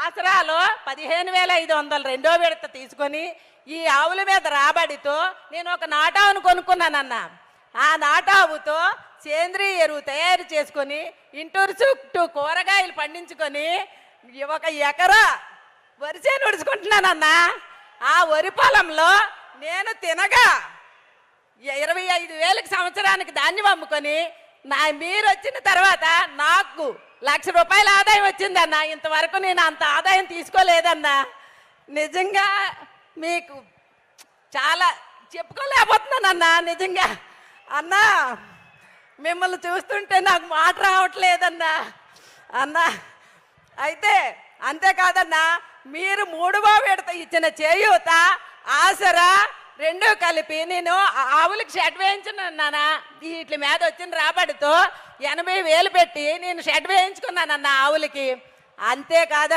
ఆసరాలో 15,500 రెండో విడత తీసుకొని ఈ ఆవుల మీద రాబడితో నేను ఒక నాటావును కొనుక్కున్నానన్న. ఆ నాటావుతో సేంద్రియ ఎరువు తయారు చేసుకొని ఇంటూరు చుట్టూ కూరగాయలు పండించుకొని ఒక ఎకరా వరిసే నుడుచుకుంటున్నానన్నా. ఆ వరి పొలంలో నేను తినగా 25,000కి సంవత్సరానికి ధాన్యం అమ్ముకొని మీరు వచ్చిన తర్వాత నాకు ₹1,00,000 ఆదాయం వచ్చిందన్నా. ఇంతవరకు నేను అంత ఆదాయం తీసుకోలేదన్నా. నిజంగా మీకు చాలా చెప్పుకోలేకపోతున్నానన్నా. నిజంగా అన్నా మిమ్మల్ని చూస్తుంటే నాకు మాట రావట్లేదన్నా. అన్నా అయితే అంతేకాదన్నా, మీరు 3వ విడత ఇచ్చిన చేయూత ఆసరా రెండూ కలిపి నేను ఆవులకి షెడ్ వేయించున్నానా. వీటి మీద వచ్చిన రాబడితో 80,000 పెట్టి నేను షెడ్ వేయించుకున్నానన్నా ఆవులకి. అంతేకాదన్నా.